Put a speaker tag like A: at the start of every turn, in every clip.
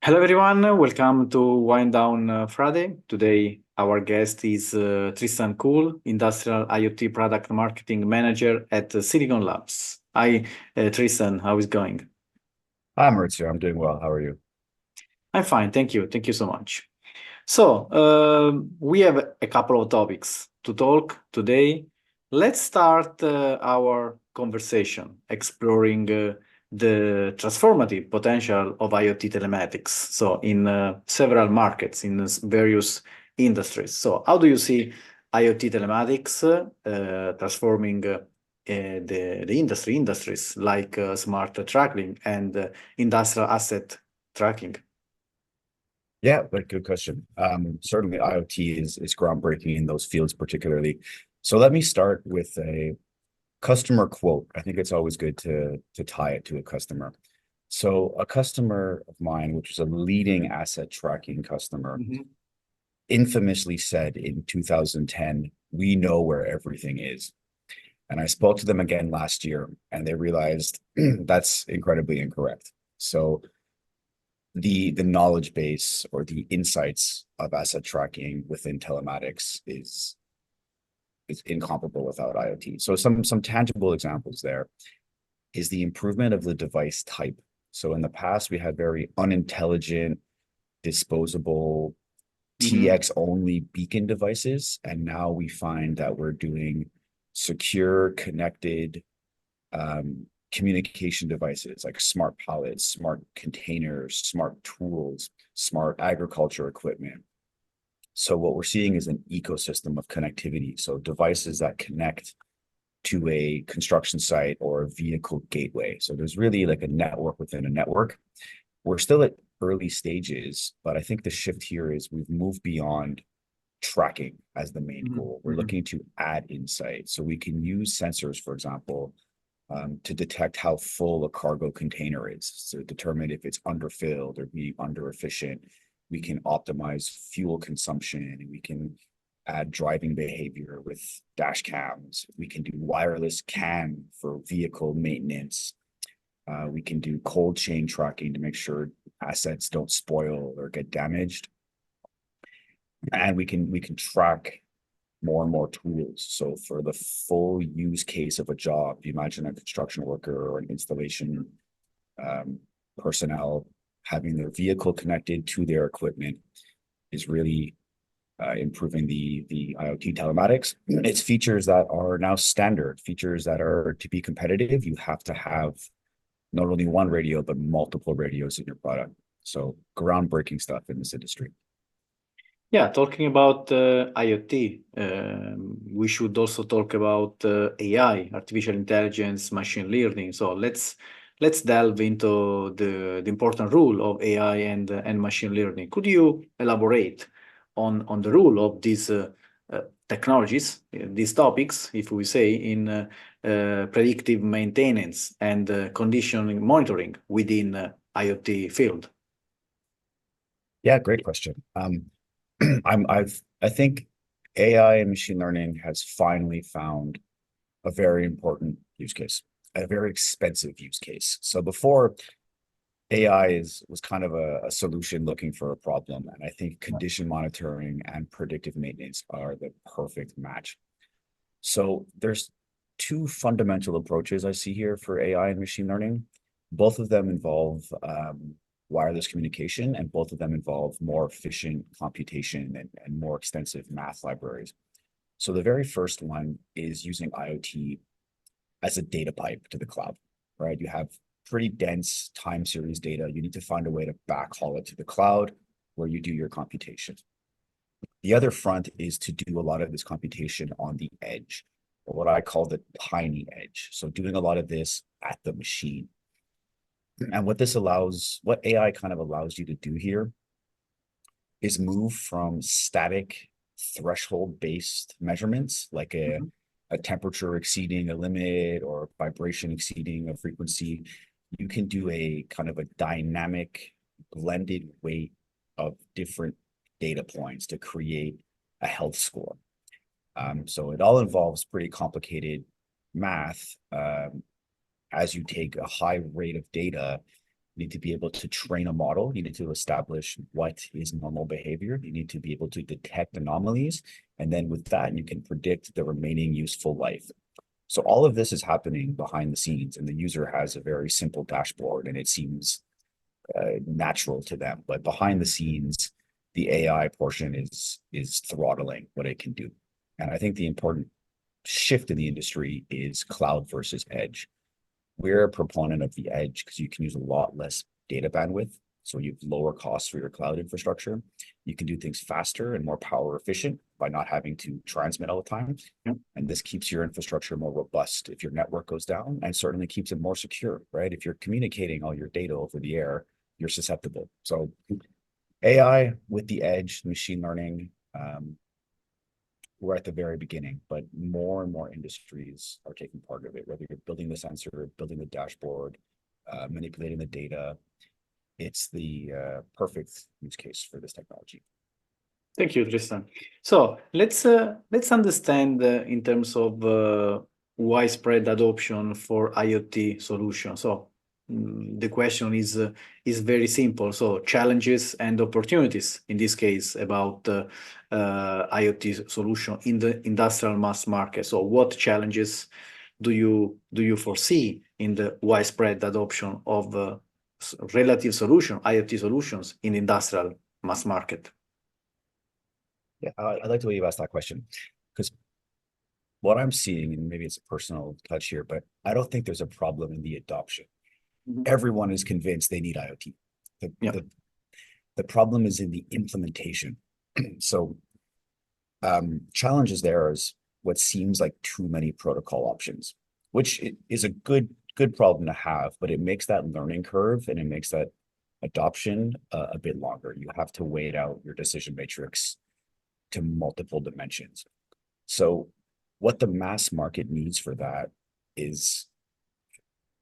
A: Hello, everyone. Welcome to Wind Down Friday. Today, our guest is Tristan Cool, Industrial IoT Product Marketing Manager at Silicon Labs. Hi, Tristan. How is it going?
B: Hi, Maurizio. I'm doing well. How are you?
A: I'm fine. Thank you. Thank you so much. So, we have a couple of topics to talk today. Let's start our conversation exploring the transformative potential of IoT telematics. So, in several markets, in various industries. So, how do you see IoT telematics transforming the industries like smart tracking and industrial asset tracking?
B: Yeah, but good question. Certainly IoT is groundbreaking in those fields particularly. So let me start with a customer quote. I think it's always good to tie it to a customer. So a customer of mine, which is a leading asset tracking customer,
A: Mhm.
B: infamously said in 2010, "We know where everything is." And I spoke to them again last year, and they realized that's incredibly incorrect. So the knowledge base or the insights of asset tracking within telematics is incomparable without IoT. So some tangible examples there is the improvement of the device type. So in the past, we had very unintelligent, disposable,
A: Mhm.
B: TX only beacon devices, and now we find that we're doing secure, connected communication devices like smart pallets, smart containers, smart tools, smart agriculture equipment. So what we're seeing is an ecosystem of connectivity. So devices that connect to a construction site or a vehicle gateway. So there's really like a network within a network. We're still at early stages, but I think the shift here is we've moved beyond tracking as the main
A: Mhm.
B: goal. We're
A: Mhm.
B: looking to add insight. So we can use sensors, for example, to detect how full a cargo container is, to determine if it's underfilled or being under efficient. We can optimize fuel consumption, and we can add driving behavior with dash cams. We can do wireless CAN for vehicle maintenance. We can do cold chain tracking to make sure assets don't spoil or get damaged. And we can track more and more tools. So for the full use case of a job, you imagine a construction worker or an installation um, personnel having their vehicle connected to their equipment is really improving the IoT telematics. It's features that are now standard, features that are to be competitive. You have to have not only one radio, but multiple radios in your product. So groundbreaking stuff in this industry.
A: Yeah, talking about IoT, we should also talk about AI, artificial intelligence, machine learning. So let's delve into the important role of AI and machine learning. Could you elaborate on the role of these technologies, these topics, if we say, in predictive maintenance and condition monitoring within IoT field?
B: Yeah, great question. I think AI and machine learning has finally found a very important use case, a very expensive use case. So before was kind of a solution looking for a problem, and I think condition monitoring and predictive maintenance are the perfect match. So there's two fundamental approaches I see here for AI and machine learning. Both of them involve wireless communication, and both of them involve more efficient computation and more extensive math libraries. So the very first one is using IoT as a data pipe to the cloud, right? You have pretty dense time series data. You need to find a way to backhaul it to the cloud where you do your computation. The other front is to do a lot of this computation on the edge, or what I call the tiny edge. So doing a lot of this at the machine. And what AI kind of allows you to do here is move from static threshold-based measurements, like
A: Mhm.
B: a temperature exceeding a limit or vibration exceeding a frequency. You can do a kind of a dynamic blended weight of different data points to create a health score. So it all involves pretty complicated math. As you take a high rate of data, You need to be able to train a model. You need to establish what is normal behavior. You need to be able to detect anomalies. And then with that, you can predict the remaining useful life. So all of this is happening behind the scenes, and the user has a very simple dashboard, and it seems natural to them. But behind the scenes, the AI portion is throttling what it can do. And I think the important shift in the industry is cloud versus edge. We're a proponent of the edge because you can use a lot less data bandwidth. So you have lower costs for your cloud infrastructure. You can do things faster and more power efficient by not having to transmit all the time.
A: Yep.
B: And this keeps your infrastructure more robust if your network goes down, and certainly keeps it more secure, right? If you're communicating all your data over the air, you're susceptible. So AI with the edge, machine learning, we're at the very beginning, but more and more industries are taking part of it, whether you're building the sensor, building the dashboard, manipulating the data. It's the perfect use case for this technology.
A: Thank you, Tristan. So let's understand in terms of widespread adoption for IoT solutions. So the question is very simple. So challenges and opportunities in this case about IoT solution in the industrial mass market. So what challenges do you foresee in the widespread adoption of relative solution IoT solutions in industrial mass market?
B: Yeah, I like the way you've asked that question, because what I'm seeing, and maybe it's a personal touch here, but I don't think there's a problem in the adoption. Everyone is convinced they need IoT. The problem is in the implementation. So challenges there is what seems like too many protocol options, which is a good problem to have, but it makes that learning curve and it makes that adoption a bit longer. You have to weigh out your decision matrix to multiple dimensions. So what the mass market needs for that is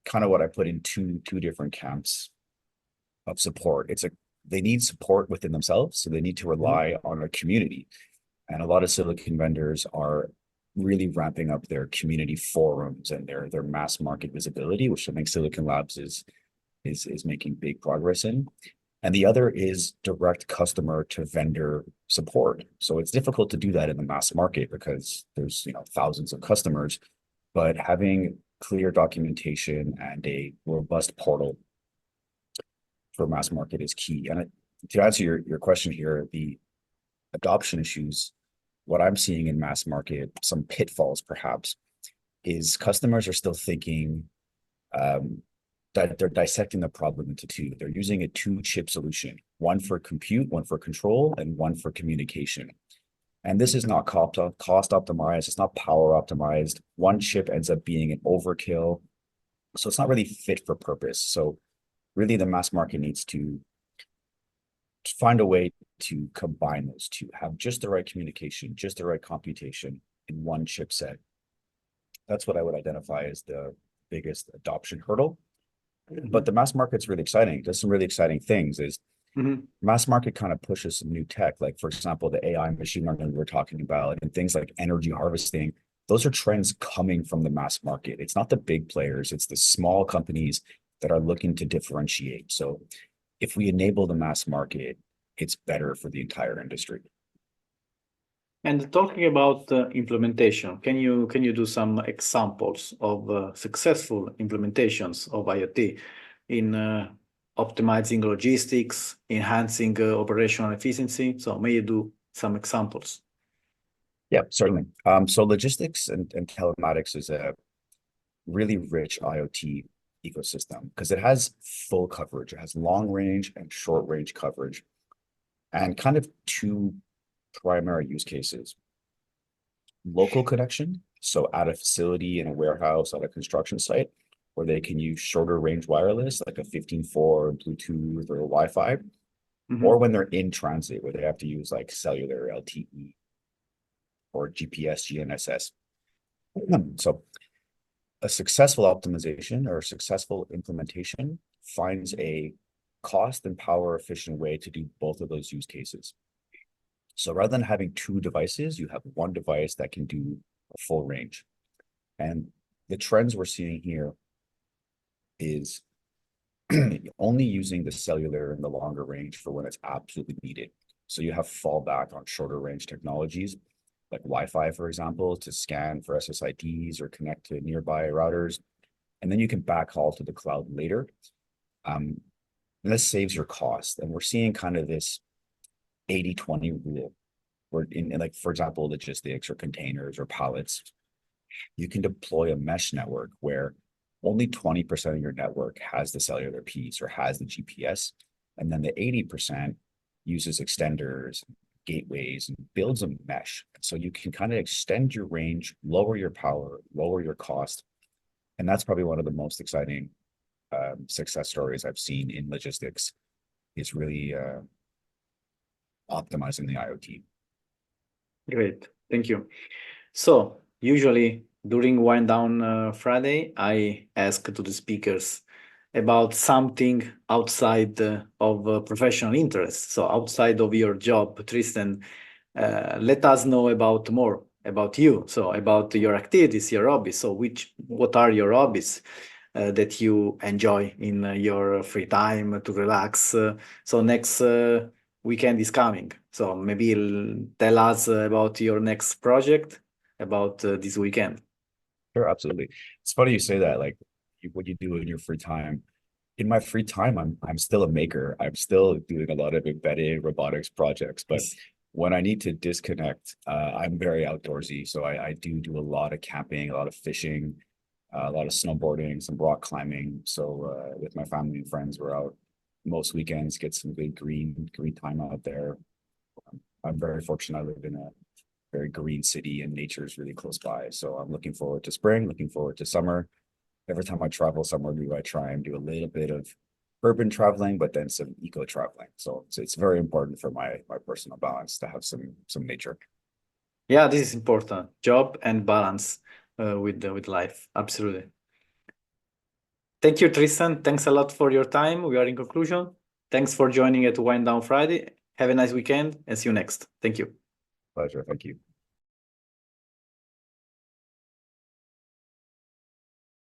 B: kind of what I put in two different camps of support. They need support within themselves, so they need to rely on a community. And a lot of silicon vendors are really ramping up their community forums and their mass market visibility, which I think Silicon Labs is making big progress in. And the other is direct customer to vendor support. So it's difficult to do that in the mass market because there's thousands of customers, but having clear documentation and a robust portal for mass market is key. And to answer your question here, the adoption issues, what I'm seeing in mass market, some pitfalls perhaps, is customers are still thinking that they're dissecting the problem into two. They're using a two-chip solution, one for compute, one for control, and one for communication. And this is not cost optimized. It's not power optimized. One chip ends up being an overkill. So it's not really fit for purpose. So really the mass market needs to find a way to combine those two, have just the right communication, just the right computation in one chipset. That's what I would identify as the biggest adoption hurdle. But the mass market's really exciting. It does some really exciting things. Mass market kind of pushes some new tech, like for example, the AI machine learning we were talking about, and things like energy harvesting. Those are trends coming from the mass market. It's not the big players, it's the small companies that are looking to differentiate. So if we enable the mass market, it's better for the entire industry.
A: And talking about implementation, can you do some examples of successful implementations of IoT in optimizing logistics, enhancing operational efficiency? So may you do some examples?
B: Yeah, certainly. So logistics and telematics is a really rich IoT ecosystem because it has full coverage. It has long range and short range coverage, and kind of two primary use cases. Local connection, so at a facility, in a warehouse, at a construction site, where they can use shorter range wireless, like a 15.4 Bluetooth or Wi-Fi, or when they're in transit, where they have to use like cellular LTE or GPS, GNSS. So a successful optimization or a successful implementation finds a cost and power efficient way to do both of those use cases. So rather than having two devices, you have one device that can do a full range. And the trends we're seeing here is only using the cellular and the longer range for when it's absolutely needed. So you have fallback on shorter range technologies like Wi-Fi, for example, to scan for SSIDs or connect to nearby routers. And then you can backhaul to the cloud later. And this saves your cost. And we're seeing kind of this 80-20 rule where in like, for example, logistics or containers or pallets, you can deploy a mesh network where only 20% of your network has the cellular piece or has the GPS. And then the 80% uses extenders, gateways, and builds a mesh. So you can kind of extend your range, lower your power, lower your cost. And that's probably one of the most exciting success stories I've seen in logistics, is really optimizing the IoT.
A: Great, thank you. So usually during Wind Down Friday, I ask to the speakers about something outside of professional interest. So outside of your job, Tristan, let us know about more about you. So about your activities, your hobbies. So what are your hobbies that you enjoy in your free time to relax? So next weekend is coming. So maybe tell us about your next project about this weekend.
B: Sure, absolutely. It's funny you say that, like what you do in your free time. In my free time, I'm still a maker. I'm still doing a lot of embedded robotics projects, but
A: Yes.
B: when I need to disconnect, I'm very outdoorsy. So I do a lot of camping, a lot of fishing, a lot of snowboarding, some rock climbing. So with my family and friends, we're out most weekends, get some good green time out there. I'm very fortunate. I live in a very green city and nature is really close by. So I'm looking forward to spring, looking forward to summer. Every time I travel somewhere new, I try and do a little bit of urban traveling, but then some eco traveling. So it's very important for my personal balance to have some nature.
A: Yeah, this is important. Job and balance with life. Absolutely. Thank you, Tristan. Thanks a lot for your time. We are in conclusion. Thanks for joining at Wind Down Friday. Have a nice weekend and see you next. Thank you.
B: Pleasure. Thank you.